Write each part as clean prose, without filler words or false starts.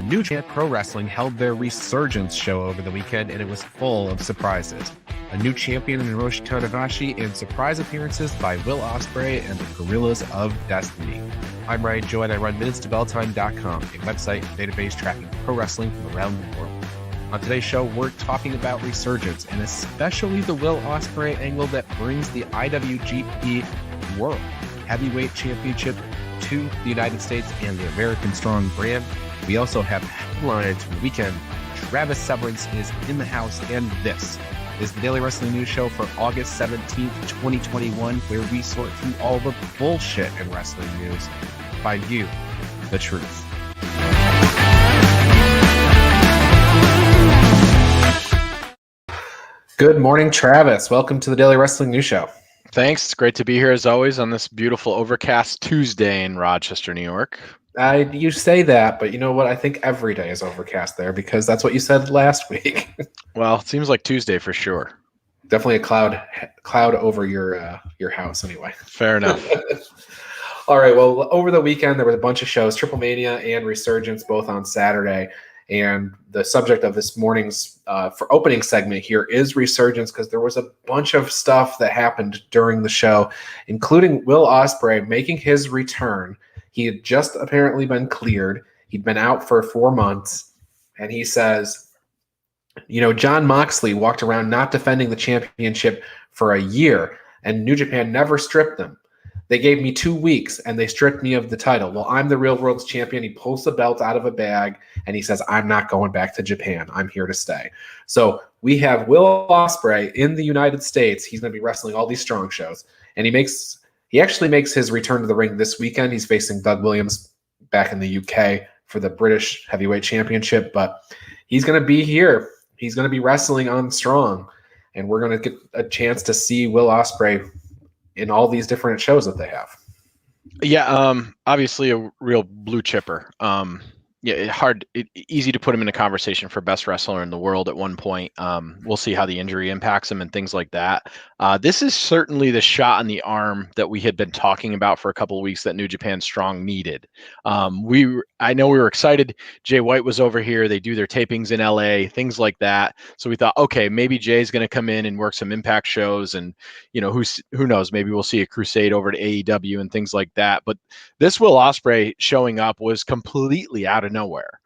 New Japan Pro Wrestling held their Resurgence show over the weekend, and it was full of surprises. A new champion in Hiroshi Tanahashi, and surprise appearances by Will Ospreay and the Guerillas of Destiny. I'm Ryan Joy, and I run MinutesToBellTime.com, a website database tracking pro wrestling from around the world. On today's show, we're talking about Resurgence, and especially the Will Ospreay angle that brings the IWGP World Heavyweight Championship to the United States and the American Strong brand. We also have headlines from the weekend. Travis Severance is in the house, and this is the Daily Wrestling News Show for August 17th, 2021, where we sort through all the bullshit in wrestling news to find you the truth. Good morning, Travis. Welcome to the Daily Wrestling News Show. Thanks. It's great to be here as always on this beautiful overcast Tuesday in Rochester, New York. You say that, but you know what? I think every day is overcast there because that's what you said last week. Well, it seems like Tuesday for sure. Definitely a cloud over your house anyway. Fair enough. All right. Well, over the weekend, there was a bunch of shows, Triple Mania and Resurgence, both on Saturday. And the subject of this morning's for opening segment here is Resurgence, because there was a bunch of stuff that happened during the show, including Will Ospreay making his return. He had just apparently been cleared. He'd been out for 4 months. And he says, Jon Moxley walked around not defending the championship for a year, and New Japan never stripped them. They gave me 2 weeks, and they stripped me of the title. Well, I'm the real world's champion. He pulls the belt out of a bag, and he says, I'm not going back to Japan. I'm here to stay. So we have Will Ospreay in the United States. He's going to be wrestling all these strong shows, and he actually makes his return to the ring this weekend. He's facing Doug Williams back in the UK for the British Heavyweight Championship, but he's going to be here. He's going to be wrestling on Strong, and we're going to get a chance to see Will Ospreay in all these different shows that they have. Yeah, obviously a real blue chipper. Easy to put him in a conversation for best wrestler in the world at one point. We'll see how the injury impacts him and things like that. This is certainly the shot in the arm that we had been talking about for a couple of weeks that New Japan Strong needed. I know we were excited. Jay White was over here. They do their tapings in LA, things like that. So we thought, okay, maybe Jay's going to come in and work some Impact shows, and who knows? Maybe we'll see a crusade over to AEW and things like that. But this Will Ospreay showing up was completely out of nowhere.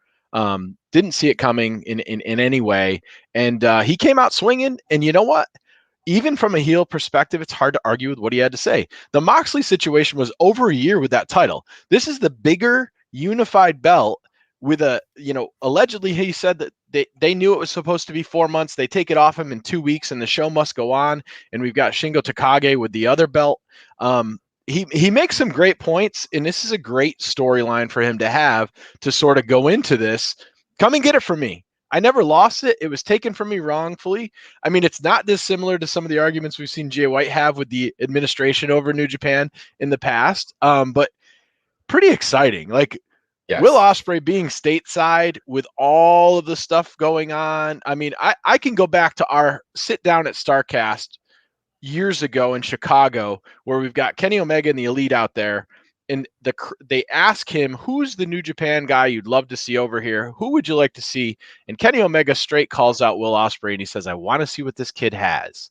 Didn't see it coming in any way, and he came out swinging. And you know what? Even from a heel perspective, it's hard to argue with what he had to say. The Moxley situation was over a year with that title. This is the bigger unified belt with allegedly he said that they knew it was supposed to be 4 months. They take it off him in 2 weeks, and the show must go on. And we've got Shingo Takagi with the other belt. He makes some great points, and this is a great storyline for him to have to sort of go into this. Come and get it from me. I never lost it. It was taken from me wrongfully. I mean, it's not dissimilar to some of the arguments we've seen Jay White have with the administration over New Japan in the past, but pretty exciting. Like, yes. Will Ospreay being stateside with all of the stuff going on. I mean, I can go back to our sit down at StarCast years ago in Chicago, where we've got Kenny Omega and the Elite out there, and they ask him, who's the New Japan guy you'd love to see over here? Who would you like to see? And Kenny Omega straight calls out Will Ospreay, and he says, I want to see what this kid has.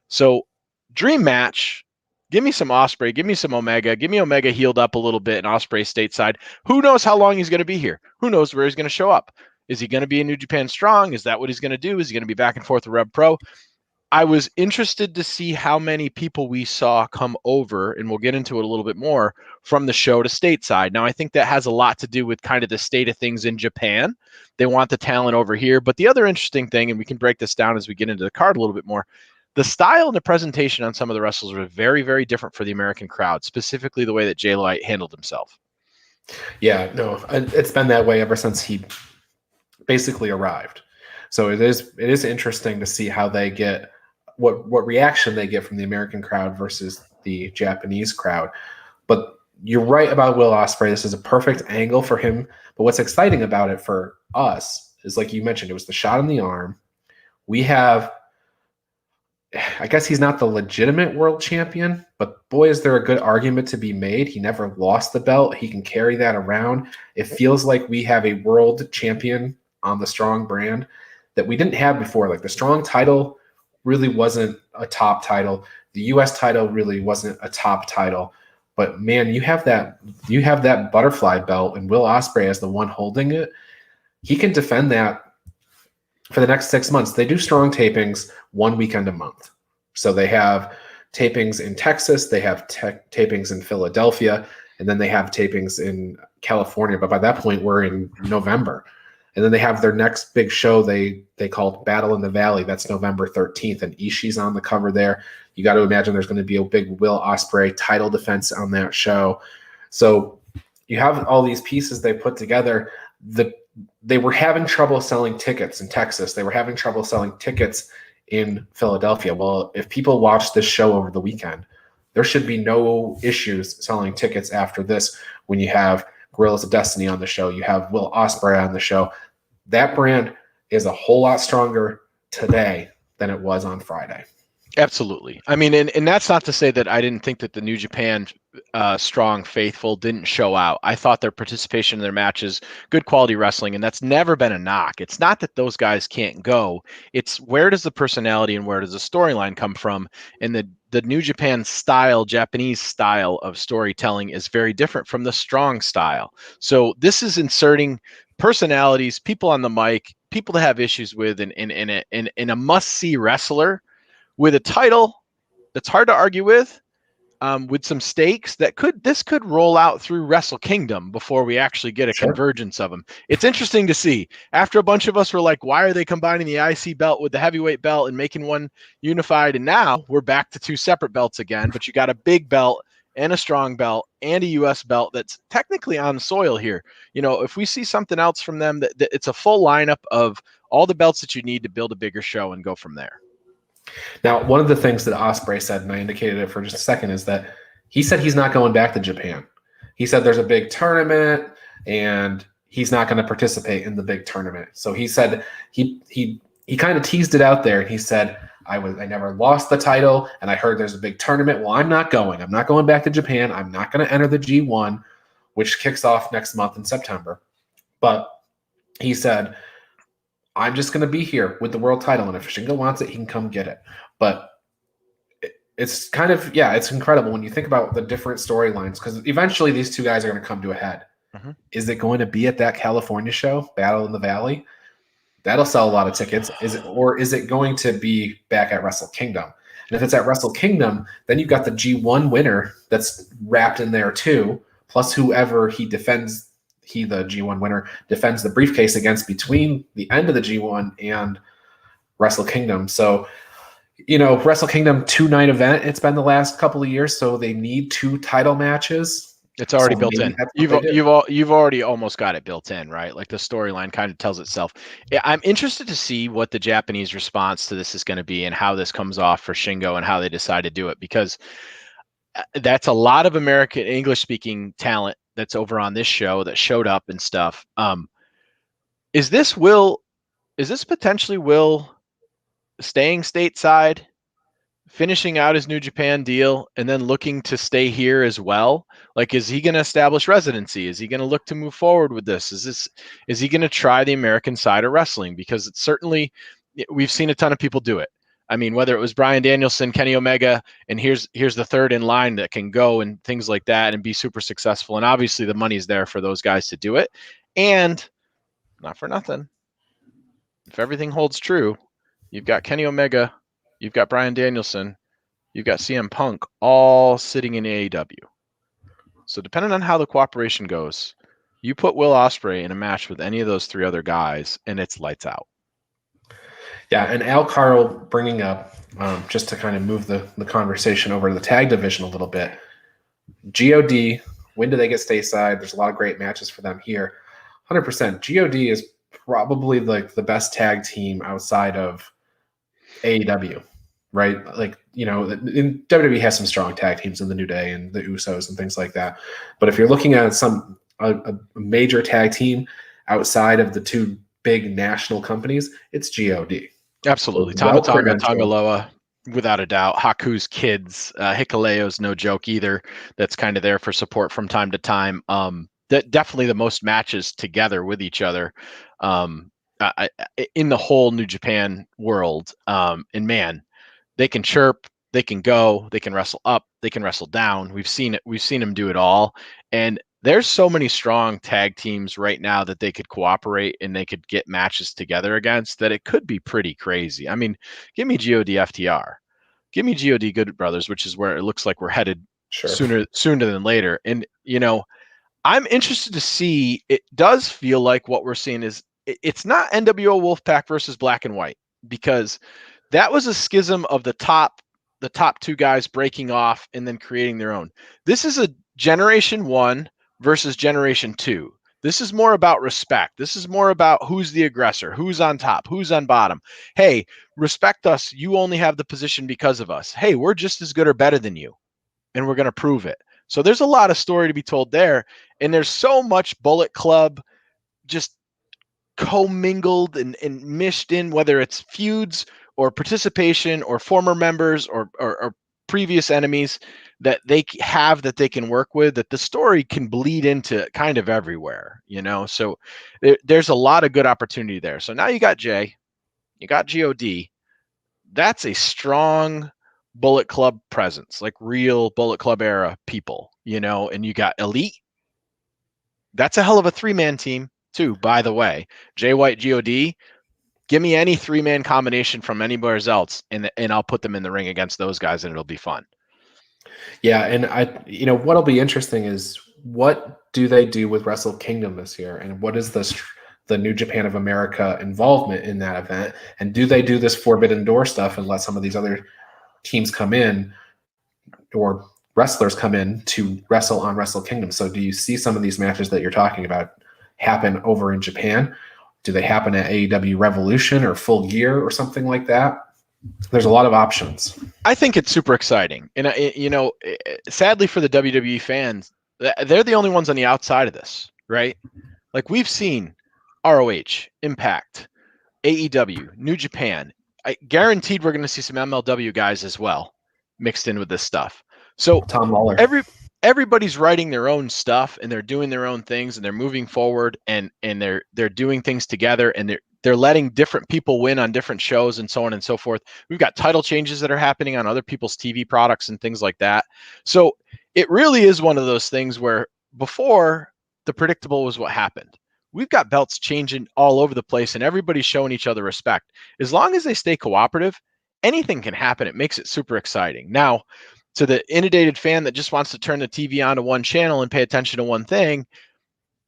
So dream match. Give me some Ospreay. Give me some Omega. Give me Omega healed up a little bit and Ospreay stateside. Who knows how long he's going to be here? Who knows where he's going to show up? Is he going to be in New Japan Strong? Is that what he's going to do? Is he going to be back and forth with Rev Pro? I was interested to see how many people we saw come over, and we'll get into it a little bit more, from the show to stateside. Now, I think that has a lot to do with kind of the state of things in Japan. They want the talent over here. But the other interesting thing, and we can break this down as we get into the card a little bit more, the style and the presentation on some of the wrestlers were very, very different for the American crowd, specifically the way that Jay White handled himself. Yeah, no, it's been that way ever since he basically arrived. So it is interesting to see how they get what reaction they get from the American crowd versus the Japanese crowd. But you're right about Will Ospreay. This is a perfect angle for him. But what's exciting about it for us is, like you mentioned, it was the shot in the arm. We have I guess he's not the legitimate world champion, but boy, is there a good argument to be made. He never lost the belt. He can carry that around. It feels like we have a world champion on the Strong brand that we didn't have before. Like the Strong title really wasn't a top title. The US title really wasn't a top title. But man, you have that butterfly belt, and Will Ospreay as the one holding it. He can defend that for the next 6 months. They do Strong tapings 1 weekend a month. So they have tapings in Texas, they have tapings in Philadelphia, and then they have tapings in California. But by that point, we're in November. And then they have their next big show they called Battle in the Valley. That's November 13th, and Ishii's on the cover there. You got to imagine there's going to be a big Will Ospreay title defense on that show. So you have all these pieces they put together. They were having trouble selling tickets in Texas. They were having trouble selling tickets in Philadelphia. Well, if people watch this show over the weekend, there should be no issues selling tickets after this when you have Guerillas of Destiny on the show. You have Will Ospreay on the show. That brand is a whole lot stronger today than it was on Friday. Absolutely. I mean, and that's not to say that I didn't think that the New Japan Strong faithful didn't show out. I thought their participation in their matches, good quality wrestling, and that's never been a knock. It's not that those guys can't go. It's where does the personality and where does the storyline come from? And the New Japan style, Japanese style of storytelling is very different from the Strong style. So this is inserting personalities, people on the mic, people to have issues with, in a must-see wrestler with a title that's hard to argue with some stakes that could roll out through Wrestle Kingdom before we actually get a convergence of them. It's interesting to see. After a bunch of us were like, why are they combining the IC belt with the heavyweight belt and making one unified? And now we're back to two separate belts again, but you got a big belt and a Strong belt and a US belt that's technically on soil here. You know, if we see something else from them, that it's a full lineup of all the belts that you need to build a bigger show and go from there. Now, one of the things that Ospreay said, and I indicated it for just a second, is that he said he's not going back to Japan. He said there's a big tournament and he's not going to participate in the big tournament. So he said he kind of teased it out there, and he said, I never lost the title, and I heard there's a big tournament. Well, I'm not going. I'm not going back to Japan. I'm not going to enter the G1, which kicks off next month in September. But he said, I'm just going to be here with the world title, and if Shingo wants it, he can come get it. But it's kind of, it's incredible when you think about the different storylines, because eventually these two guys are going to come to a head. Mm-hmm. Is it going to be at that California show, Battle in the Valley? That'll sell a lot of tickets. Is it going to be back at Wrestle Kingdom? And if it's at Wrestle Kingdom, then you've got the G1 winner that's wrapped in there too, plus whoever the G1 winner defends the briefcase against between the end of the G1 and Wrestle Kingdom. So, Wrestle Kingdom 2-night event, it's been the last couple of years, so they need 2 title matches. It's already built in. You've already almost got it built in, right? Like the storyline kind of tells itself. I'm interested to see what the Japanese response to this is going to be and how this comes off for Shingo and how they decide to do it, because that's a lot of American English-speaking talent that's over on this show that showed up and stuff. Is this potentially Will staying stateside, finishing out his New Japan deal, and then looking to stay here as well? Like, is he going to establish residency? Is he going to look to move forward with this? Is he going to try the American side of wrestling? Because it's certainly, we've seen a ton of people do it. I mean, whether it was Bryan Danielson, Kenny Omega, and here's the third in line that can go and things like that and be super successful. And obviously the money's there for those guys to do it. And not for nothing, if everything holds true, you've got Kenny Omega, you've got Bryan Danielson, you've got CM Punk all sitting in AEW. So depending on how the cooperation goes, you put Will Ospreay in a match with any of those 3 other guys, and it's lights out. Yeah, and Al Carl bringing up, just to kind of move the conversation over to the tag division a little bit, GOD, when do they get stateside? There's a lot of great matches for them here. 100%. GOD is probably like the best tag team outside of AEW, right? Like, WWE has some strong tag teams in the New Day and the Usos and things like that. But if you're looking at a major tag team outside of the 2 big national companies, it's GOD. Absolutely. Tama Tonga, Tonga Loa. Without a doubt. Haku's kids, Hikuleo's no joke either. That's kind of there for support from time to time. That definitely the most matches together with each other in the whole New Japan world. And man, they can chirp, they can go, they can wrestle up, they can wrestle down. We've seen it. We've seen them do it all. And there's so many strong tag teams right now that they could cooperate and they could get matches together against that it could be pretty crazy. I mean, give me God FTR, give me God Good Brothers, which is where it looks like we're headed sooner than later. And I'm interested to see. It does feel like what we're seeing is it's not NWO Wolfpack versus Black and White, because that was a schism of the top two guys breaking off and then creating their own. This is a generation 1 versus generation 2. This is more about respect. This is more about who's the aggressor, who's on top, who's on bottom. Hey, respect us. You only have the position because of us. Hey, we're just as good or better than you, and we're going to prove it. So there's a lot of story to be told there, and there's so much Bullet Club just commingled and mished in, whether it's feuds or participation or former members or previous enemies that they have that they can work with, that the story can bleed into kind of everywhere, so there's a lot of good opportunity there. So now you got Jay, you got God. That's a strong Bullet Club presence, like real Bullet Club era people, and you got Elite. That's a hell of a 3-man team too, by the way. Jay White, God, give me any 3-man combination from anywhere else, and I'll put them in the ring against those guys, and it'll be fun. Yeah, and what'll be interesting is what do they do with Wrestle Kingdom this year, and what is the New Japan of America involvement in that event, and do they do this Forbidden Door stuff and let some of these other teams come in or wrestlers come in to wrestle on Wrestle Kingdom? So do you see some of these matches that you're talking about happen over in Japan? Do they happen at AEW Revolution or Full Gear or something like that? There's a lot of options. I think it's super exciting. And, sadly for the WWE fans, they're the only ones on the outside of this, right? Like, we've seen ROH, Impact, AEW, New Japan. I guaranteed we're going to see some MLW guys as well mixed in with this stuff. So Tom Lawler. Everybody's writing their own stuff, and they're doing their own things, and they're moving forward, and they're doing things together, and they're letting different people win on different shows and so on and so forth. We've got title changes that are happening on other people's TV products and things like that. So it really is one of those things where before, the predictable was what happened. We've got belts changing all over the place, and everybody's showing each other respect. As long as they stay cooperative, anything can happen. It makes it super exciting. Now, to the inundated fan that just wants to turn the TV on to one channel and pay attention to one thing,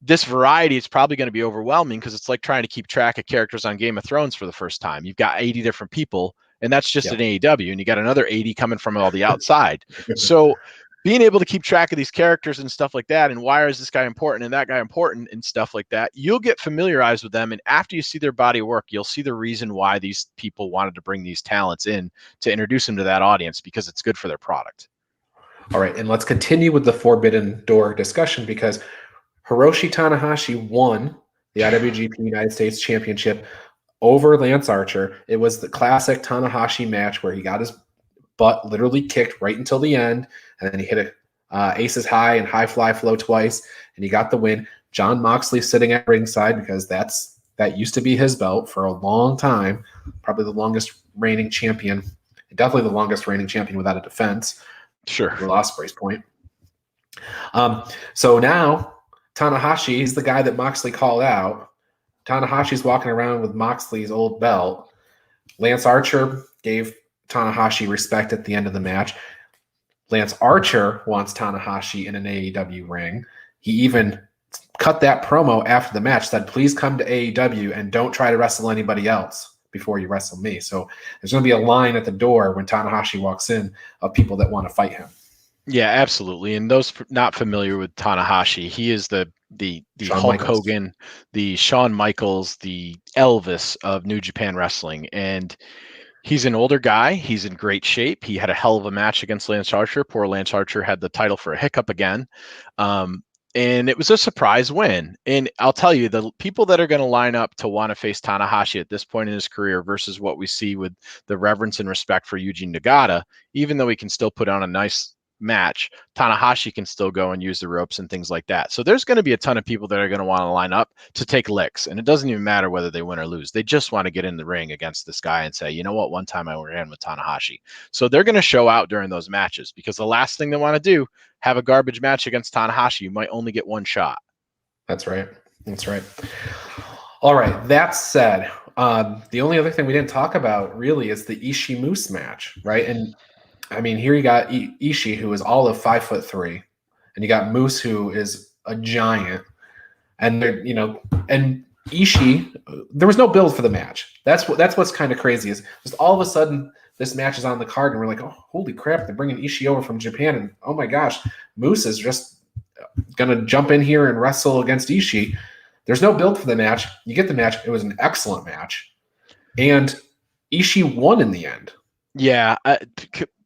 this variety is probably going to be overwhelming, because it's like trying to keep track of characters on Game of Thrones for the first time. You've got 80 different people, and that's just an AEW, and you got another 80 coming from all the outside. So being able to keep track of these characters and stuff like that, and why is this guy important and that guy important and stuff like that, you'll get familiarized with them. And after you see their body work, you'll see the reason why these people wanted to bring these talents in to introduce them to that audience, because it's good for their product. All right, and let's continue with the Forbidden Door discussion, because Hiroshi Tanahashi won the IWGP United States Championship over Lance Archer. It was the classic Tanahashi match where he got his butt literally kicked right until the end, and then he hit a aces high and high fly flow twice, and he got the win. Jon Moxley sitting at ringside, because that used to be his belt for a long time, probably the longest reigning champion, definitely the longest reigning champion without a defense. Sure. Will Ospreay's point. So now Tanahashi, he's the guy that Moxley called out. Tanahashi's walking around with Moxley's old belt. Lance Archer gave Tanahashi respect at the end of the match. Lance Archer wants Tanahashi in an AEW ring. He even cut that promo after the match, said, please come to AEW and don't try to wrestle anybody else before you wrestle me. So there's going to be a line at the door when Tanahashi walks in of people that want to fight him. Yeah, absolutely. And those not familiar with Tanahashi, he is the Hulk Hogan, the Shawn Michaels, the Elvis of New Japan Wrestling. And he's an older guy. He's in great shape. He had a hell of a match against Lance Archer. Poor Lance Archer had the title for a hiccup again. And it was a surprise win. And I'll tell you, the people that are going to line up to want to face Tanahashi at this point in his career versus what we see with the reverence and respect for Yuji Nagata, even though he can still put on a nice match, Tanahashi can still go and use the ropes and things like that. So there's going to be a ton of people that are going to want to line up to take licks. And it doesn't even matter whether they win or lose. They just want to get in the ring against this guy and say, you know what, one time I ran with Tanahashi. So they're going to show out during those matches, because the last thing they want to do, have a garbage match against Tanahashi. You might only get one shot. That's right. That's right. All right. That said, the only other thing we didn't talk about really is the Ishii Moose match, right? And I mean, here you got Ishii, who is all of 5'3", and you got Moose, who is a giant. And they're, and Ishii, there was no build for the match. That's what's kind of crazy, is just all of a sudden this match is on the card, and we're like, oh, holy crap, they're bringing Ishii over from Japan, and oh my gosh, Moose is just going to jump in here and wrestle against Ishii. There's no build for the match. You get the match. It was an excellent match, and Ishii won in the end. Yeah,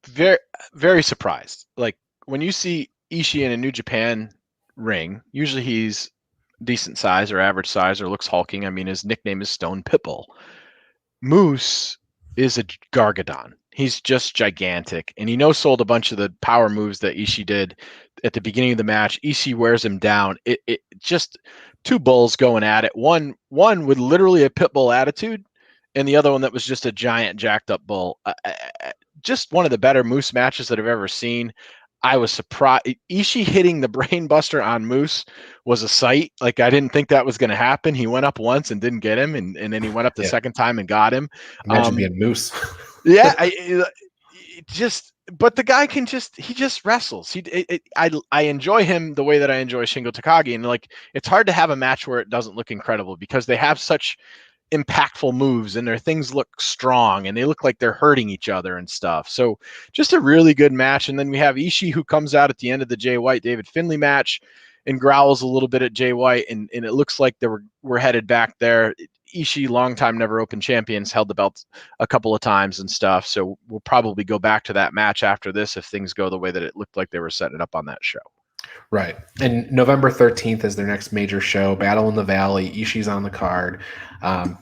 very, very surprised. Like, when you see Ishii in a New Japan ring, usually he's decent size or average size or looks hulking. I mean, his nickname is Stone Pitbull. Moose is a gargadon. He's just gigantic, and he no-sold a bunch of the power moves that Ishii did at the beginning of the match. Ishii wears him down. It just two bulls going at it. One with literally a pit bull attitude, and the other one that was just a giant jacked up bull. Just one of the better Moose matches that I've ever seen. I was surprised. Ishii hitting the brain buster on Moose was a sight. Like, I didn't think that was going to happen. He went up once and didn't get him, and then he went up the second time and got him. Imagine being Moose. Yeah, but the guy he just wrestles. I enjoy him the way that I enjoy Shingo Takagi, and like, it's hard to have a match where it doesn't look incredible, because they have such impactful moves and their things look strong and they look like they're hurting each other and stuff. So just a really good match. And then we have Ishii, who comes out at the end of the Jay White David Finlay match and growls a little bit at Jay White, and it looks like we're headed back there. Ishii, longtime never open champions, held the belt a couple of times and stuff. So we'll probably go back to that match after this if things go the way that it looked like they were setting it up on that show. Right. And November 13th is their next major show, Battle in the Valley. Ishii's on the card.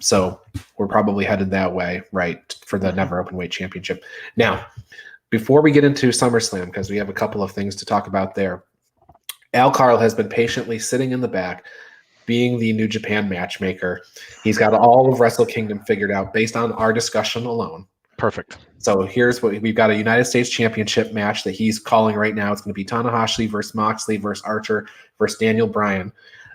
So we're probably headed that way, right, for the Never Open Weight Championship. Now, before we get into SummerSlam, because we have a couple of things to talk about there, Al Carl has been patiently sitting in the back, being the New Japan matchmaker. He's got all of Wrestle Kingdom figured out based on our discussion alone. Perfect. So here's what we've got: a United States Championship match that he's calling right now. It's going to be Tanahashi versus Moxley versus Archer versus Daniel Bryan.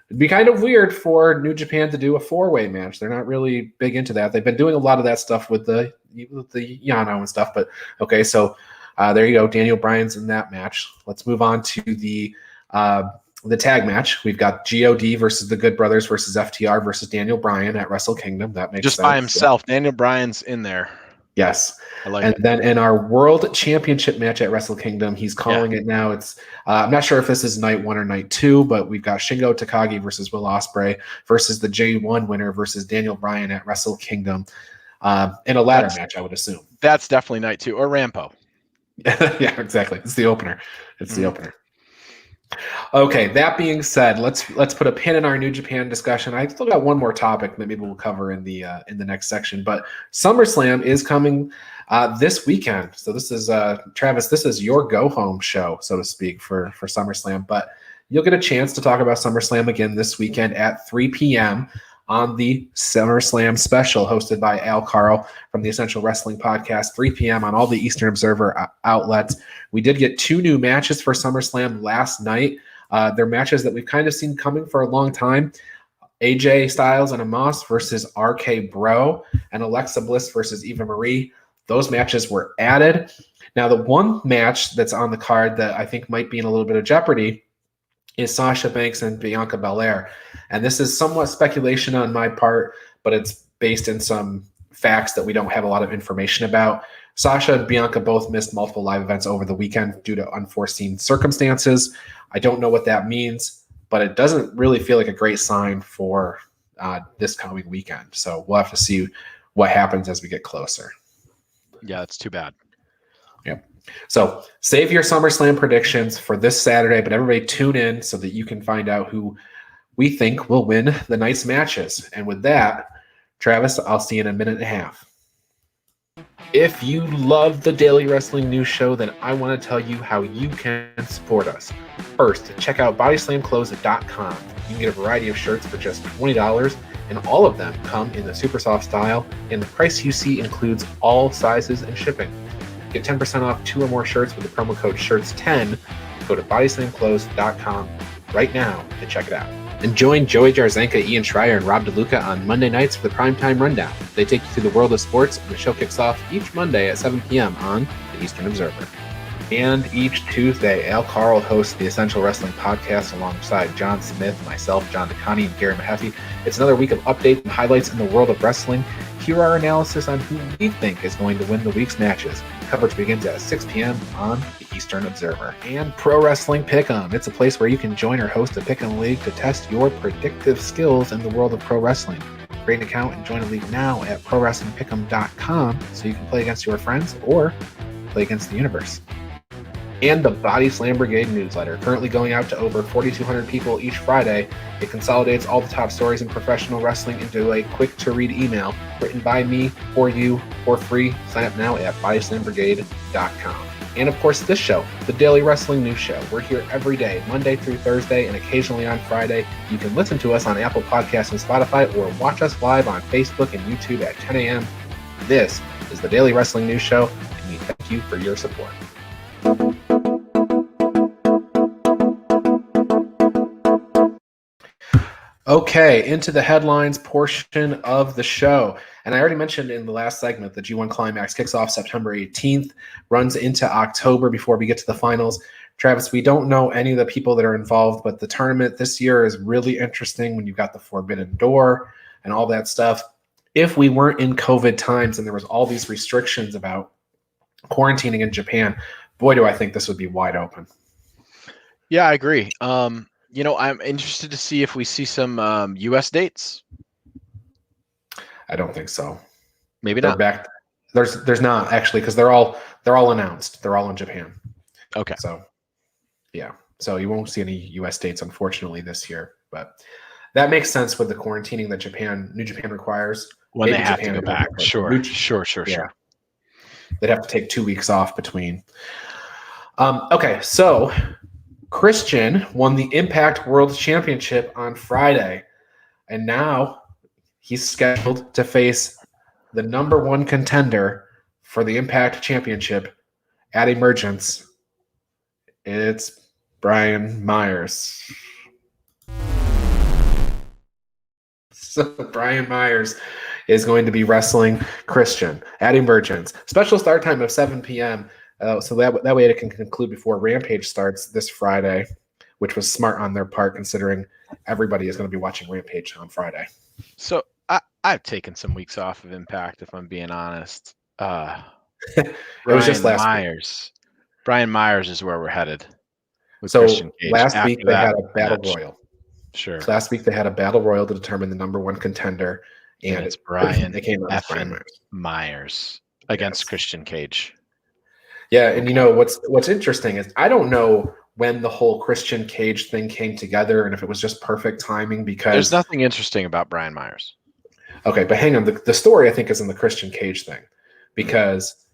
It'd be kind of weird for New Japan to do a four-way match. They're not really big into that. They've been doing a lot of that stuff with the Yano and stuff. But okay, so there you go. Daniel Bryan's in that match. Let's move on to the tag match. We've got God versus the Good Brothers versus FTR versus Daniel Bryan at Wrestle Kingdom. That makes just sense. By himself. Yeah. Daniel Bryan's in there. Yes. I like and it. Then in our World Championship match at Wrestle Kingdom, he's calling it now. It's I'm not sure if this is night 1 or night 2, but we've got Shingo Takagi versus Will Ospreay versus the J1 winner versus Daniel Bryan at Wrestle Kingdom in a ladder match, I would assume. That's definitely night 2, or Rampo. Yeah, exactly. It's the opener. The opener. Okay, that being said, let's put a pin in our New Japan discussion. I still got one more topic that maybe we'll cover in the next section, but SummerSlam is coming this weekend. So this is Travis, this is your go home show, so to speak, for SummerSlam. But you'll get a chance to talk about SummerSlam again this weekend at 3 p.m. on the SummerSlam special hosted by Al Carl from the Essential Wrestling Podcast, 3 p.m. on all the Eastern Observer outlets. We did get 2 new matches for SummerSlam last night. They're matches that we've kind of seen coming for a long time. AJ Styles and Amos versus RK Bro, and Alexa Bliss versus Eva Marie. Those matches were added. Now, the one match that's on the card that I think might be in a little bit of jeopardy is Sasha Banks and Bianca Belair. And this is somewhat speculation on my part, but it's based in some facts that we don't have a lot of information about. Sasha and Bianca both missed multiple live events over the weekend due to unforeseen circumstances. I don't know what that means, but it doesn't really feel like a great sign for this coming weekend. So we'll have to see what happens as we get closer. Yeah, it's too bad. Yep. So save your SummerSlam predictions for this Saturday, but everybody tune in so that you can find out who we think will win the night's matches. And with that, Travis, I'll see you in a minute and a half. If you love the Daily Wrestling News Show, then I want to tell you how you can support us. First, check out bodyslamclothes.com. You can get a variety of shirts for just $20, and all of them come in the super soft style, and the price you see includes all sizes and shipping. Get 10% off 2 or more shirts with the promo code SHIRTS10. Go to bodyslamclothes.com right now to check it out. And join Joey Jarzenka, Ian Schreier, and Rob DeLuca on Monday nights for the Primetime Rundown. They take you through the world of sports, and the show kicks off each Monday at 7 p.m. on the Eastern Observer. And each Tuesday, Al Carl hosts the Essential Wrestling Podcast alongside John Smith, myself, John DeConnie, and Gary Mahaffey. It's another week of updates and highlights in the world of wrestling. Here are our analysis on who we think is going to win the week's matches. Coverage begins at 6 p.m. on the Eastern Observer. And Pro Wrestling Pick'em. It's a place where you can join or host a Pick'em League to test your predictive skills in the world of pro wrestling. Create an account and join a league now at ProWrestlingPick'em.com so you can play against your friends or play against the universe. And the Body Slam Brigade newsletter, currently going out to over 4,200 people each Friday. It consolidates all the top stories in professional wrestling into a quick-to-read email written by me for you for free. Sign up now at bodyslambrigade.com. And of course, this show, the Daily Wrestling News Show. We're here every day, Monday through Thursday, and occasionally on Friday. You can listen to us on Apple Podcasts and Spotify, or watch us live on Facebook and YouTube at 10 a.m. This is the Daily Wrestling News Show, and we thank you for your support. Okay, into the headlines portion of the show. And I already mentioned in the last segment that G1 Climax kicks off September 18th, runs into October before we get to the finals. Travis, we don't know any of the people that are involved, but the tournament this year is really interesting when you've got the Forbidden Door and all that stuff. If we weren't in COVID times and there was all these restrictions about quarantining in Japan, boy, do I think this would be wide open. Yeah, I agree. I'm interested to see if we see some U.S. dates. I don't think so. Maybe They're not. back. There's not actually, because they're all announced. They're all in Japan. Okay. So, yeah. So you won't see any U.S. dates, unfortunately, this year. But that makes sense with the quarantining that New Japan requires. When Maybe they have Japan to go doesn't, back. but Sure. They'd have to take 2 weeks off between. Okay, so Christian won the Impact World Championship on Friday, and now he's scheduled to face the number one contender for the Impact Championship at Emergence. It's Brian Myers. So Brian Myers is going to be wrestling Christian at Emergence. Special start time of 7 p.m., so that way it can conclude before Rampage starts this Friday, which was smart on their part considering everybody is going to be watching Rampage on Friday. So I've taken some weeks off of Impact, if I'm being honest. It was just last Myers. Brian Myers is where we're headed. With So Christian Cage. last week they had a battle match. royal. Sure. Last week they had a battle royal to determine the number one contender, and it's Brian it came out as Brian Myers against Christian Cage. Yeah, and what's interesting is I don't know when the whole Christian Cage thing came together and if it was just perfect timing, because there's nothing interesting about Brian Myers. Okay, but hang on. The story I think is in the Christian Cage thing, because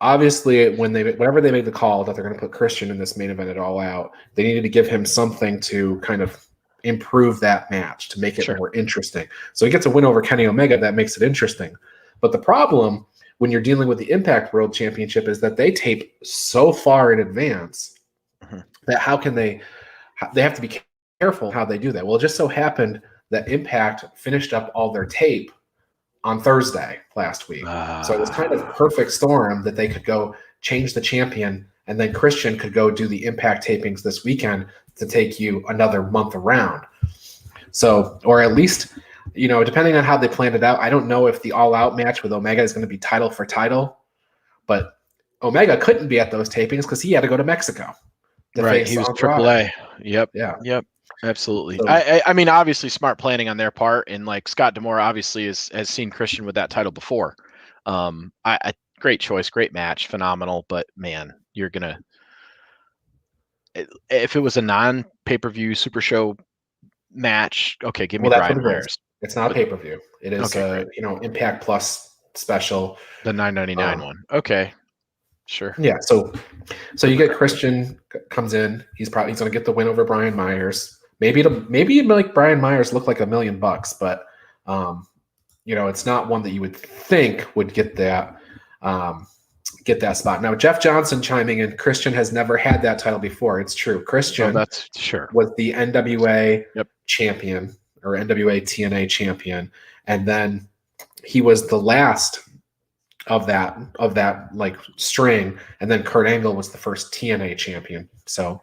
obviously whenever they made the call that they're going to put Christian in this main event at All Out, they needed to give him something to kind of improve that match to make it more interesting. So he gets a win over Kenny Omega. That makes it interesting. But the problem when you're dealing with the Impact World Championship is that they tape so far in advance that how can they have to be careful how they do that. Well, it just so happened that Impact finished up all their tape on Thursday last week. So it was kind of perfect storm that they could go change the champion, and then Christian could go do the Impact tapings this weekend to take you another month around. So, or at least, depending on how they planned it out, I don't know if the All Out match with Omega is going to be title for title, but Omega couldn't be at those tapings because he had to go to Mexico. Right, he was AAA. Yep. Yeah. Yep. Absolutely. So, I mean, obviously smart planning on their part, and like Scott D'Amore obviously has seen Christian with that title before. I great choice, great match, phenomenal. But man, you're gonna if it was a non pay-per-view Super Show match, okay, give me Well, that's what Brian it is. Myers. It's not a But pay-per-view. It is okay, great. Impact Plus special. The 9.99 one. Okay, sure. Yeah, so you get Christian comes in. He's going to get the win over Brian Myers. Maybe it'd make Brian Myers look like $1 million, but it's not one that you would think would get that spot. Now, Jeff Johnson chiming in. Christian has never had that title before. It's true. Christian that's sure was the NWA Yep. champion or NWA TNA champion, and then he was the last of that like string, and then Kurt Angle was the first TNA champion. So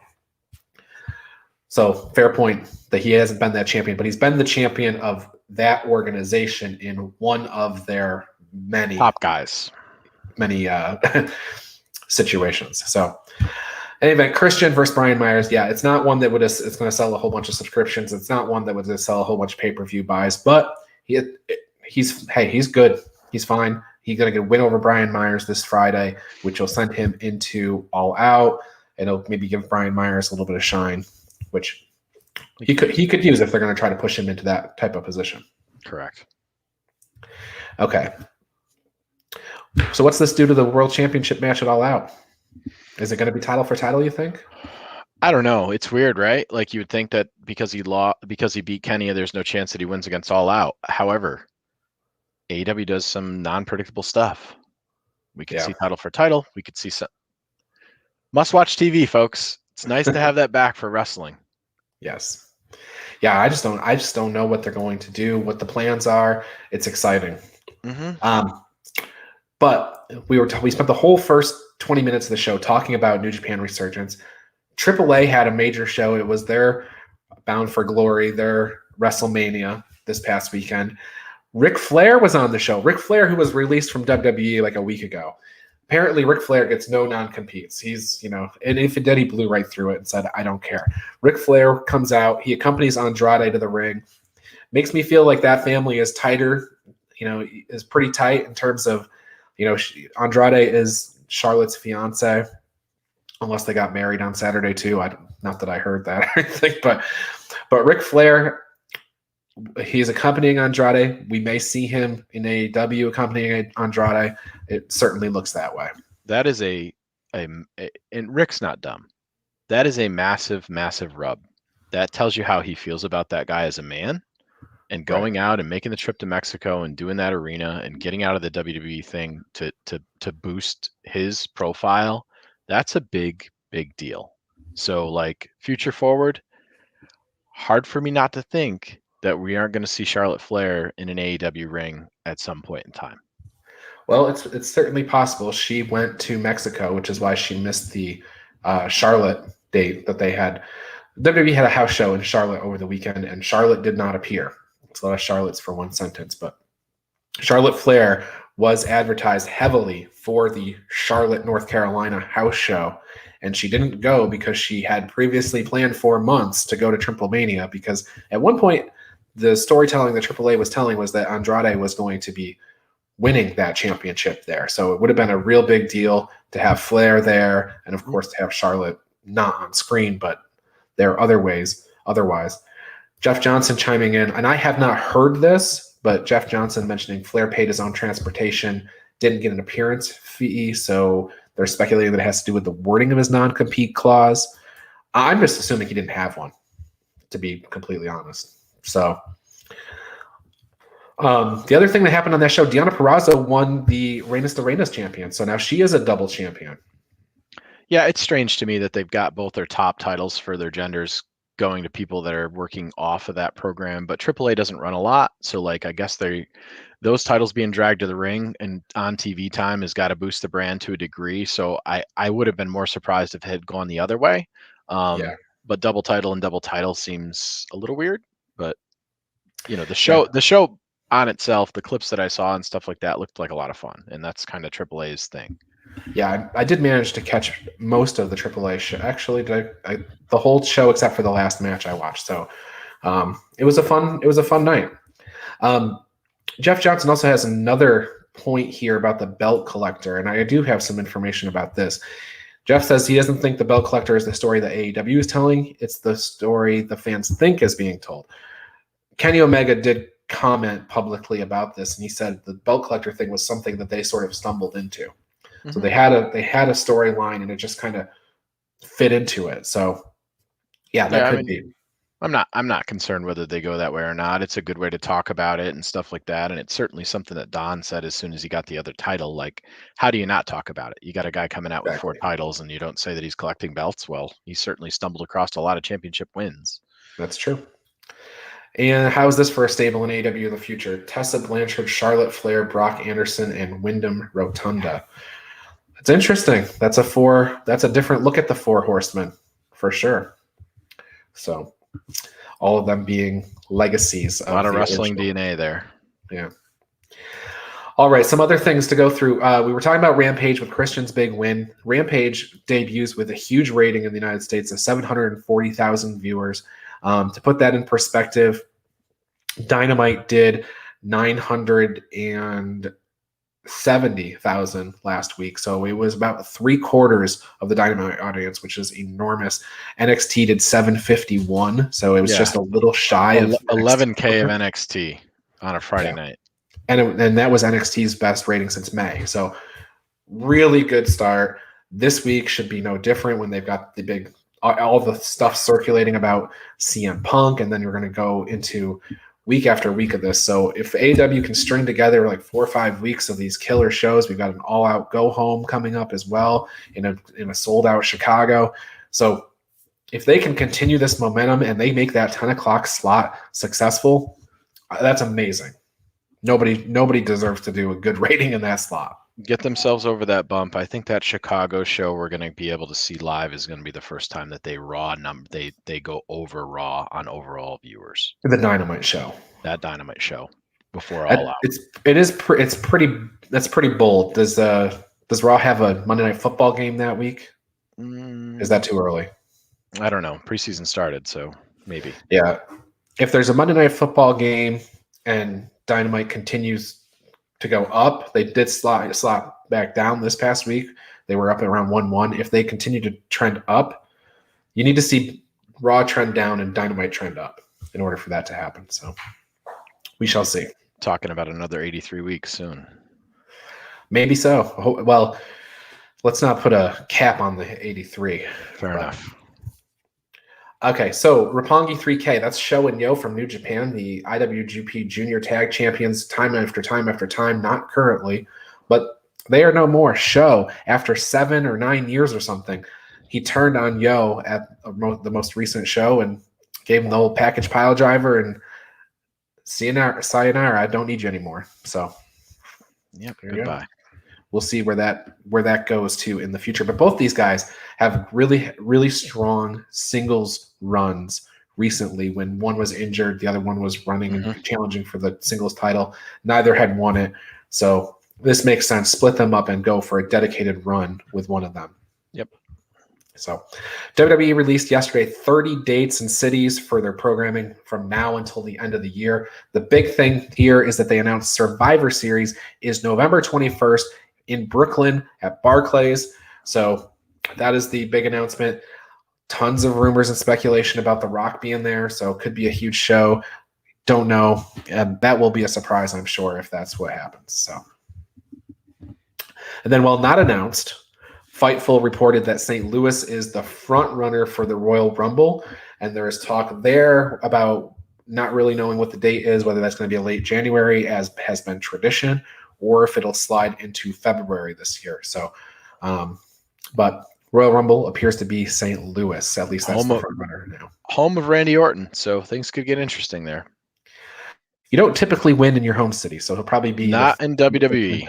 fair point that he hasn't been that champion, but he's been the champion of that organization in one of their many top guys, many situations. So anyway, Christian versus Brian Myers. Yeah, it's not one that it's going to sell a whole bunch of subscriptions. It's not one that would sell a whole bunch of pay-per-view buys, but he's good. He's fine. He's going to get a win over Brian Myers this Friday, which will send him into All Out, and it'll maybe give Brian Myers a little bit of shine, which he could use if they're going to try to push him into that type of position. Correct. Okay. So what's this do to the World Championship match at All Out? Is it going to be title for title, you think? I don't know. It's weird, right? Like you would think that because he beat Kenny, there's no chance that he wins against All Out. However, AEW does some non-predictable stuff. We could see title for title. We could see some must-watch TV, folks. It's nice to have that back for wrestling. Yes. Yeah, I just don't know what they're going to do, what the plans are. It's exciting. Mm-hmm. But we spent the whole first 20 minutes of the show talking about New Japan Resurgence. AAA had a major show. It was their Bound for Glory, their WrestleMania this past weekend. Ric Flair was on the show. Ric Flair, who was released from WWE like a week ago. Apparently, Ric Flair gets no non-competes. He's, and if it did, he blew right through it and said, I don't care. Ric Flair comes out. He accompanies Andrade to the ring. Makes me feel like that family is tighter, is pretty tight in terms of, Andrade is Charlotte's fiance, unless they got married on Saturday too. Not that I heard that or anything, but Ric Flair, he's accompanying Andrade. We may see him in AEW accompanying Andrade. It certainly looks that way. That is and Rick's not dumb. That is a massive, massive rub. That tells you how he feels about that guy as a man. And going out and making the trip to Mexico and doing that arena and getting out of the WWE thing to boost his profile, that's a big, big deal. So, like, future forward, hard for me not to think that we aren't going to see Charlotte Flair in an AEW ring at some point in time. Well, it's certainly possible. She went to Mexico, which is why she missed the Charlotte date that they had. WWE had a house show in Charlotte over the weekend, and Charlotte did not appear. It's a lot of Charlottes for one sentence, but Charlotte Flair was advertised heavily for the Charlotte, North Carolina house show, and she didn't go because she had previously planned for months to go to Triple Mania, because at one point the storytelling that AAA was telling was that Andrade was going to be winning that championship there. So it would have been a real big deal to have Flair there, and of course to have Charlotte not on screen, but there are other ways otherwise. Jeff Johnson chiming in, and I have not heard this, but Jeff Johnson mentioning Flair paid his own transportation, didn't get an appearance fee, so they're speculating that it has to do with the wording of his non-compete clause. I'm just assuming he didn't have one, to be completely honest. So the other thing that happened on that show, Deonna Purrazzo won the Reinas de Reinas champion, so now she is a double champion. Yeah, it's strange to me that they've got both their top titles for their genders going to people that are working off of that program, but AAA doesn't run a lot, so like I guess those titles being dragged to the ring and on TV time has got to boost the brand to a degree. So I would have been more surprised if it had gone the other way. But double title seems a little weird. But the show on itself, the clips that I saw and stuff like that looked like a lot of fun, and that's kind of AAA's thing. Yeah, I did manage to catch most of the AAA show. Actually, the whole show except for the last match I watched. So it was a fun night. Jeff Johnson also has another point here about the belt collector, and I do have some information about this. Jeff says he doesn't think the belt collector is the story that AEW is telling. It's the story the fans think is being told. Kenny Omega did comment publicly about this, and he said the belt collector thing was something that they sort of stumbled into. Mm-hmm. So they had a storyline, and it just kind of fit into it. So yeah, that could be. I'm not concerned whether they go that way or not. It's a good way to talk about it and stuff like that. And it's certainly something that Don said as soon as he got the other title. Like, how do you not talk about it? You got a guy coming out with 4 titles and you don't say that he's collecting belts. Well, he certainly stumbled across a lot of championship wins. That's true. And how is this for a stable in AEW in the future? Tessa Blanchard, Charlotte Flair, Brock Anderson, and Wyndham Rotunda. It's interesting. That's a different look at the 4 horsemen for sure. So all of them being legacies. A lot of wrestling DNA there. Yeah. All right, some other things to go through. We were talking about Rampage with Christian's big win. Rampage debuts with a huge rating in the United States of 740,000 viewers. To put that in perspective, Dynamite did 970,000 last week. So it was about 3/4 of the Dynamite audience, which is enormous. NXT did 751. So it was just a little shy of 11K of NXT on a Friday night. And that was NXT's best rating since May. So really good start. This week should be no different when they've got the big, all the stuff circulating about CM Punk, and then you're going to go into week after week of this. So if AEW can string together like 4 or 5 weeks of these killer shows, we've got an all-out go home coming up as well in a sold-out Chicago. So if they can continue this momentum and they make that 10 o'clock slot successful, that's amazing. Nobody deserves to do a good rating in that slot. Get themselves over that bump. I think that Chicago show we're going to be able to see live is going to be the first time that they go over Raw on overall viewers. The Dynamite show. That Dynamite show before All Out. That's pretty bold. Does Raw have a Monday Night Football game that week? Is that too early? I don't know. Preseason started, so maybe. Yeah. If there's a Monday Night Football game and Dynamite continues to go up, they did slot back down this past week. They were up at around 1-1. If they continue to trend up, you need to see Raw trend down and Dynamite trend up in order for that to happen. So we shall see. Talking about another 83 weeks soon. Maybe so. Well, let's not put a cap on the 83. Fair enough. Okay, so Roppongi 3K, that's Sho and Yo from New Japan, the IWGP Junior Tag Champions time after time after time, not currently, but they are no more. Sho, after 7 or 9 years or something, he turned on Yo at the most recent show and gave him the old package pile driver and sayonara, I don't need you anymore. So, yep, goodbye. We'll see where that goes to in the future. But both these guys have really, really strong singles runs recently. When one was injured, the other one was running and challenging for the singles title. Neither had won it. So this makes sense. Split them up and go for a dedicated run with one of them. Yep. So WWE released yesterday 30 dates and cities for their programming from now until the end of the year. The big thing here is that they announced Survivor Series is November 21st in Brooklyn at Barclays. So that is the big announcement. Tons of rumors and speculation about The Rock being there. So it could be a huge show. Don't know. And that will be a surprise, I'm sure, if that's what happens. So, and then while not announced, Fightful reported that St. Louis is the front runner for the Royal Rumble. And there is talk there about not really knowing what the date is, whether that's going to be a late January, as has been tradition, or if it'll slide into February this year. So, but Royal Rumble appears to be St. Louis. At least that's the front runner now. Home of Randy Orton. So things could get interesting there. You don't typically win in your home city, so he'll probably be not in WWE.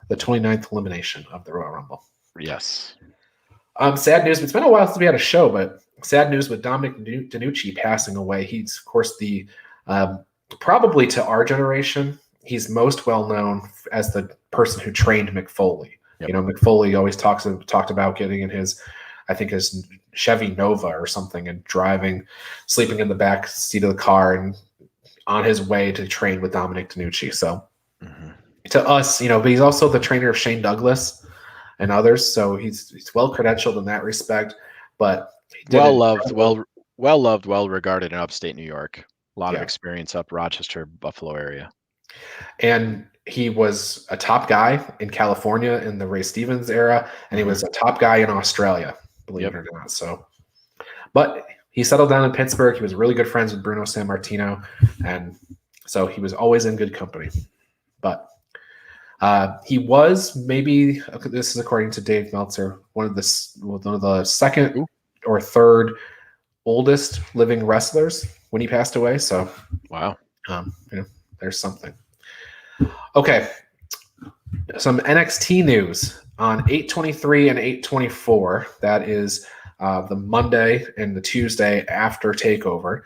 The 29th elimination of the Royal Rumble. Yes. Sad news. It's been a while since we had a show, but sad news with Dominic Dinucci passing away. He's, of course, the probably to our generation, he's most well known as the person who trained Mick Foley. Yep. You know, Mick Foley always talked about getting in his Chevy Nova or something and driving, sleeping in the back seat of the car and on his way to train with Dominic Dinucci. So to us, but he's also the trainer of Shane Douglas and others, so he's well credentialed in that respect. But he did well loved, well regarded in upstate New York. A lot of experience up Rochester, Buffalo area. And he was a top guy in California in the Ray Stevens era, and he was a top guy in Australia, believe it or not. So, but he settled down in Pittsburgh. He was really good friends with Bruno Sammartino, and so he was always in good company. But he was maybe, this is according to Dave Meltzer, one of the second or third oldest living wrestlers when he passed away. So, wow, there's something. Okay, some NXT news on 8/23 and 8/24. That is the Monday and the Tuesday after TakeOver.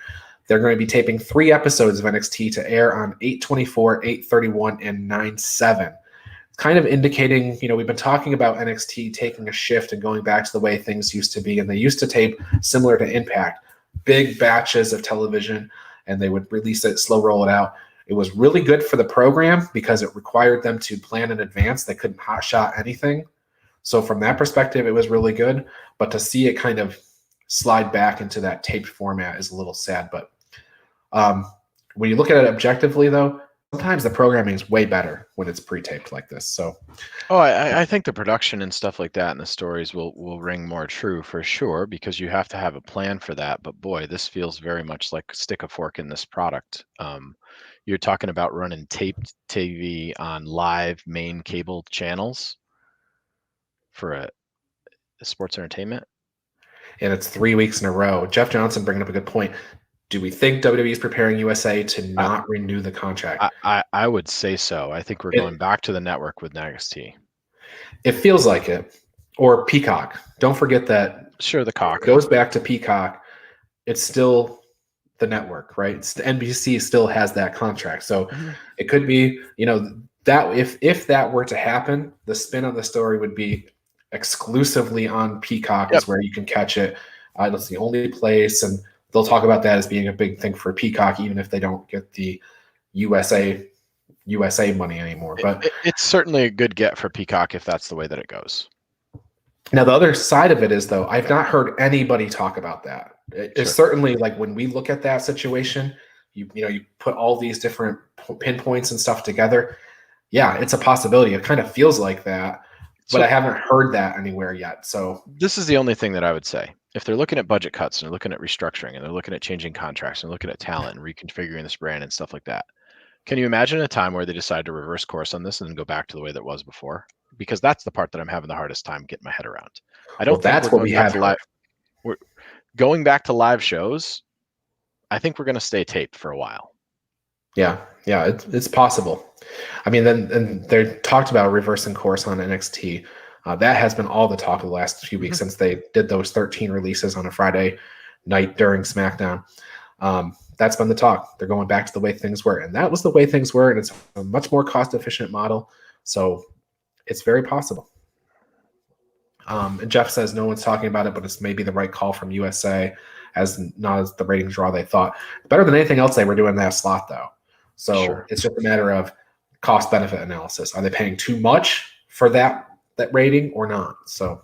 They're going to be taping 3 episodes of NXT to air on 8/24, 8/31, and 9/7. Kind of indicating, we've been talking about NXT taking a shift and going back to the way things used to be. And they used to tape similar to Impact, big batches of television, and they would release it, slow roll it out. It was really good for the program because it required them to plan in advance. They couldn't hotshot anything. So from that perspective, it was really good. But to see it kind of slide back into that taped format is a little sad. But when you look at it objectively, though, sometimes the programming is way better when it's pre-taped like this. So, I think the production and stuff like that and the stories will ring more true for sure, because you have to have a plan for that. But boy, this feels very much like stick a fork in this product. You're talking about running taped TV on live main cable channels for a sports entertainment. And it's 3 weeks in a row. Jeff Johnson bringing up a good point. Do we think WWE is preparing USA to not renew the contract? I would say so. I think we're going back to the network with NXT. It feels like it. Or Peacock. Don't forget that. Sure, the cock. It goes back to Peacock. It's still the network, right? The NBC still has that contract. So it could be, that if that were to happen, the spin on the story would be exclusively on Peacock is where you can catch it. That's the only place, and they'll talk about that as being a big thing for Peacock, even if they don't get the USA money anymore. But it's certainly a good get for Peacock if that's the way that it goes. Now, the other side of it is, though, I've not heard anybody talk about that. It's certainly like when we look at that situation, you put all these different pinpoints and stuff together. Yeah, it's a possibility. It kind of feels like that, but I haven't heard that anywhere yet. So this is the only thing that I would say. If they're looking at budget cuts and they're looking at restructuring and they're looking at changing contracts and looking at talent and reconfiguring this brand and stuff like that, can you imagine a time where they decide to reverse course on this and then go back to the way that it was before? Because that's the part that I'm having the hardest time getting my head around. I don't think that's what we have live. We're going back to live shows. I think we're going to stay taped for a while. Yeah, it's possible. I mean, then they talked about reversing course on NXT. That has been all the talk of the last few weeks since they did those 13 releases on a Friday night during SmackDown. That's been the talk. They're going back to the way things were. And that was the way things were. And it's a much more cost-efficient model. So it's very possible. And Jeff says no one's talking about it, but it's maybe the right call from USA as not as the ratings draw they thought. Better than anything else they were doing in that slot, though. So It's just a matter of cost-benefit analysis. Are they paying too much for that rating or not? So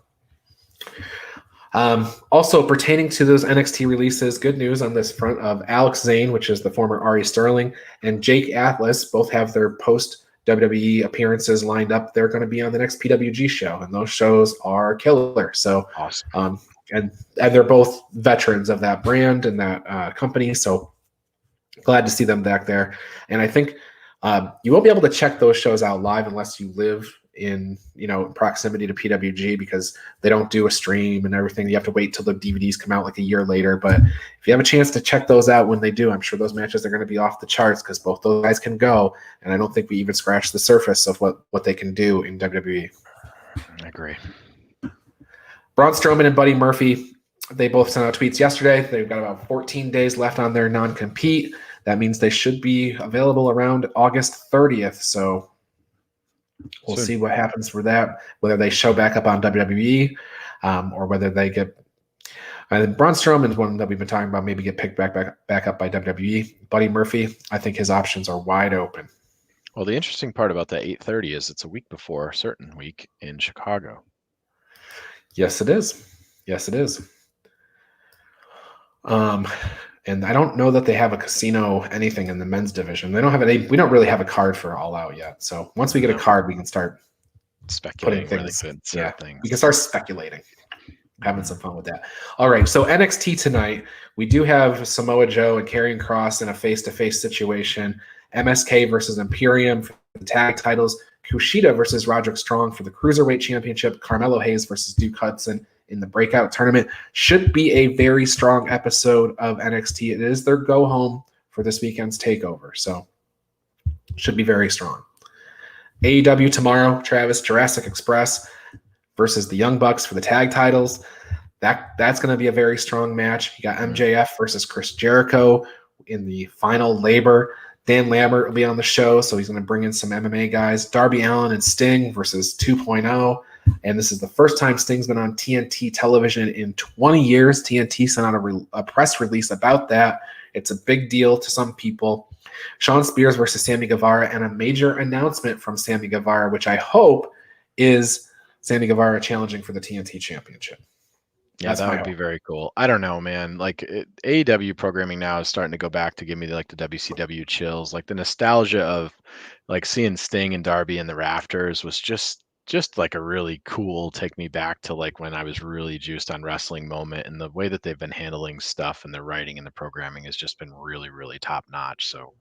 also pertaining to those NXT releases, good news on this front of Alex Zane, which is the former Ari Sterling, and Jake Atlas both have their post WWE appearances lined up. They're going to be on the next PWG show, and those shows are killer. So awesome. And they're both veterans of that brand and that company. So glad to see them back there. And I think you won't be able to check those shows out live unless you live in proximity to PWG, because they don't do a stream and everything. You have to wait till the DVDs come out like a year later. But if you have a chance to check those out when they do, I'm sure those matches are going to be off the charts because both those guys can go. And I don't think we even scratched the surface of what they can do in WWE. I agree. Braun Strowman and Buddy Murphy, they both sent out tweets yesterday. They've got about 14 days left on their non-compete. That means they should be available around August 30th. So we'll see what happens for that, whether they show back up on WWE or whether they get – and Braun Strowman is one that we've been talking about, maybe get picked back up by WWE. Buddy Murphy, I think his options are wide open. Well, the interesting part about that 8:30 is it's a week before a certain week in Chicago. Yes, it is. Yes, it is. And I don't know that they have a casino anything in the men's division. They don't have any. We don't really have a card for All Out yet. So once we get a card, we can start Speculating putting where they things. could insert things. We can start speculating. Having some fun with that. All right, so NXT tonight, we do have Samoa Joe and Karrion Kross in a face-to-face situation. MSK versus Imperium for the tag titles. Kushida versus Roderick Strong for the Cruiserweight Championship. Carmelo Hayes versus Duke Hudson in the breakout tournament. Should be a very strong episode of NXT. It is their go-home for this weekend's TakeOver, so should be very strong. AEW tomorrow, Travis, Jurassic Express versus the Young Bucks for the tag titles. That's going to be a very strong match. You got MJF versus Chris Jericho in the final labor. Dan Lambert will be on the show, so he's going to bring in some MMA guys. Darby Allin and Sting versus 2.0. And this is the first time Sting's been on TNT television in 20 years. TNT sent out a press release about that. It's a big deal to some people. Shawn Spears versus Sammy Guevara, and a major announcement from Sammy Guevara, which I hope is Sammy Guevara challenging for the TNT Championship. Yeah, that would be very cool. I don't know, man. Like AEW programming now is starting to go back to give me like the WCW chills. Like the nostalgia of like seeing Sting and Darby in the rafters was just like a really cool take me back to like when I was really juiced on wrestling moment, and the way that they've been handling stuff and the writing and the programming has just been really, really top notch. So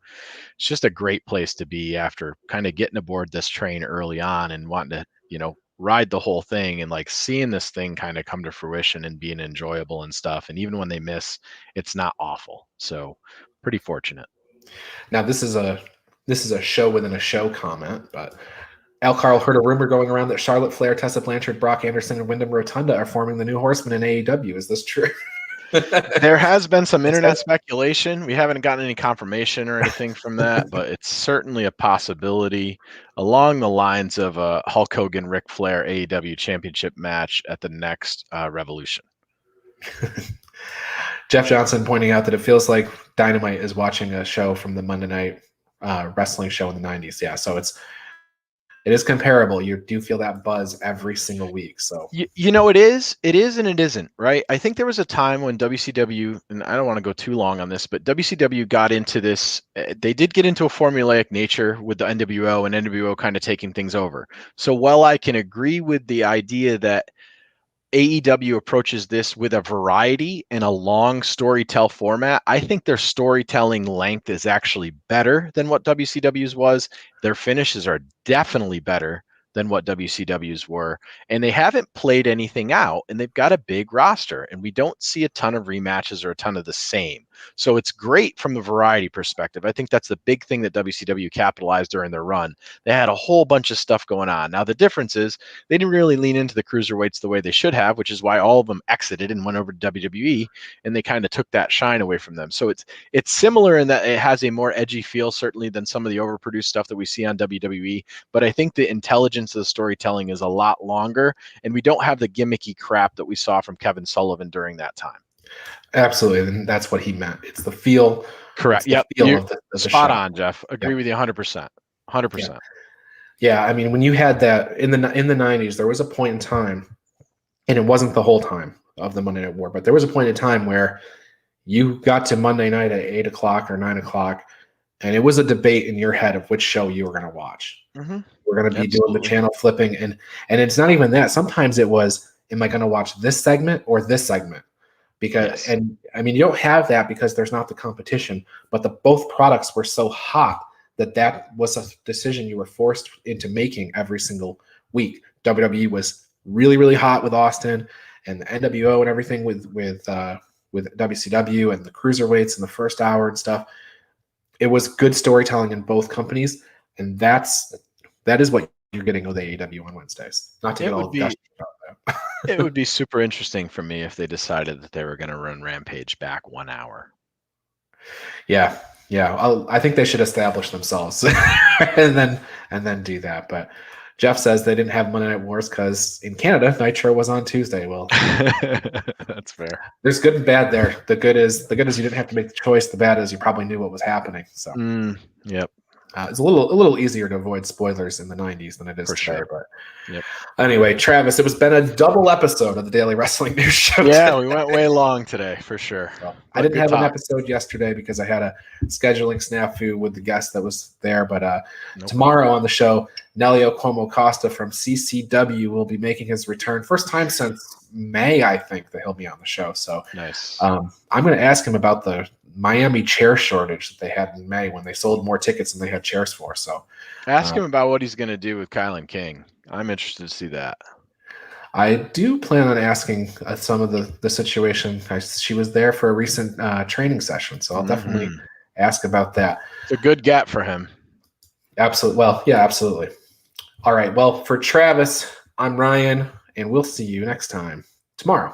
it's just a great place to be after kind of getting aboard this train early on and wanting to, ride the whole thing, and like seeing this thing kind of come to fruition and being enjoyable and stuff. And even when they miss, it's not awful. So pretty fortunate. Now this is a show within a show comment, but Al Carl heard a rumor going around that Charlotte Flair, Tessa Blanchard, Brock Anderson, and Wyndham Rotunda are forming the New Horsemen in AEW. Is this true? There has been some internet speculation. We haven't gotten any confirmation or anything from that, but it's certainly a possibility along the lines of a Hulk Hogan, Ric Flair AEW championship match at the next Revolution. Jeff Johnson pointing out that it feels like Dynamite is watching a show from the Monday Night Wrestling show in the 90s. Yeah, so it is comparable. You do feel that buzz every single week. So it is and it isn't, right? I think there was a time when WCW, and I don't want to go too long on this, but WCW got into this. They did get into a formulaic nature with the NWO, and NWO kind of taking things over. So while I can agree with the idea that AEW approaches this with a variety and a long storytell format, I think their storytelling length is actually better than what WCW's was. Their finishes are definitely better than what WCW's were, and they haven't played anything out, and they've got a big roster, and we don't see a ton of rematches or a ton of the same. So it's great from the variety perspective. I think that's the big thing that WCW capitalized during their run. They had a whole bunch of stuff going on. Now the difference is they didn't really lean into the cruiserweights the way they should have, which is why all of them exited and went over to WWE, and they kind of took that shine away from them. So it's similar in that it has a more edgy feel, certainly, than some of the overproduced stuff that we see on WWE, but I think the intelligence of the storytelling is a lot longer, and we don't have the gimmicky crap that we saw from Kevin Sullivan during that time. Absolutely, and that's what he meant. It's the feel. Correct. Yep. You're spot on, Jeff. Agree with you 100%. 100%. Yeah, I mean, when you had that in the 90s, there was a point in time, and it wasn't the whole time of the Monday Night War, but there was a point in time where you got to Monday night at 8 o'clock or 9 o'clock, and it was a debate in your head of which show you were going to watch. Mm-hmm. We're going to be doing the channel flipping, and it's not even that. Sometimes it was, am I going to watch this segment or this segment? Because and I mean, you don't have that because there's not the competition, but both products were so hot that was a decision you were forced into making every single week. WWE was really, really hot with Austin, and the NWO and everything with WCW and the cruiserweights in the first hour and stuff. It was good storytelling in both companies, and that is what you're getting with AEW on Wednesdays. Not to get all gushy about that. It would be super interesting for me if they decided that they were going to run Rampage back 1 hour. Yeah. I think they should establish themselves and then do that. But Jeff says they didn't have Monday Night Wars because in Canada, Nitro was on Tuesday. Well, that's fair. There's good and bad there. The good is you didn't have to make the choice. The bad is you probably knew what was happening. So, yep. It's a little easier to avoid spoilers in the 90s than it is For today. sure. But Yep. anyway, Travis, it was been a double episode of the Daily Wrestling News Show. Yeah, today. we went way long today for sure. So, I didn't have an episode yesterday because I had a scheduling snafu with the guest that was there. But tomorrow on the show, Nelio Cuomo Costa from CCW will be making his return. First time since May, I think, that he'll be on the show. So nice. I'm going to ask him about the Miami chair shortage that they had in May when they sold more tickets than they had chairs for. So ask him about what he's going to do with Kylan King. I'm interested to see that. I do plan on asking some of the situation. She was there for a recent training session, so I'll definitely ask about that. It's a good gap for him. Absolutely. Well, yeah, absolutely. All right. Well, for Travis, I'm Ryan, and we'll see you next time tomorrow.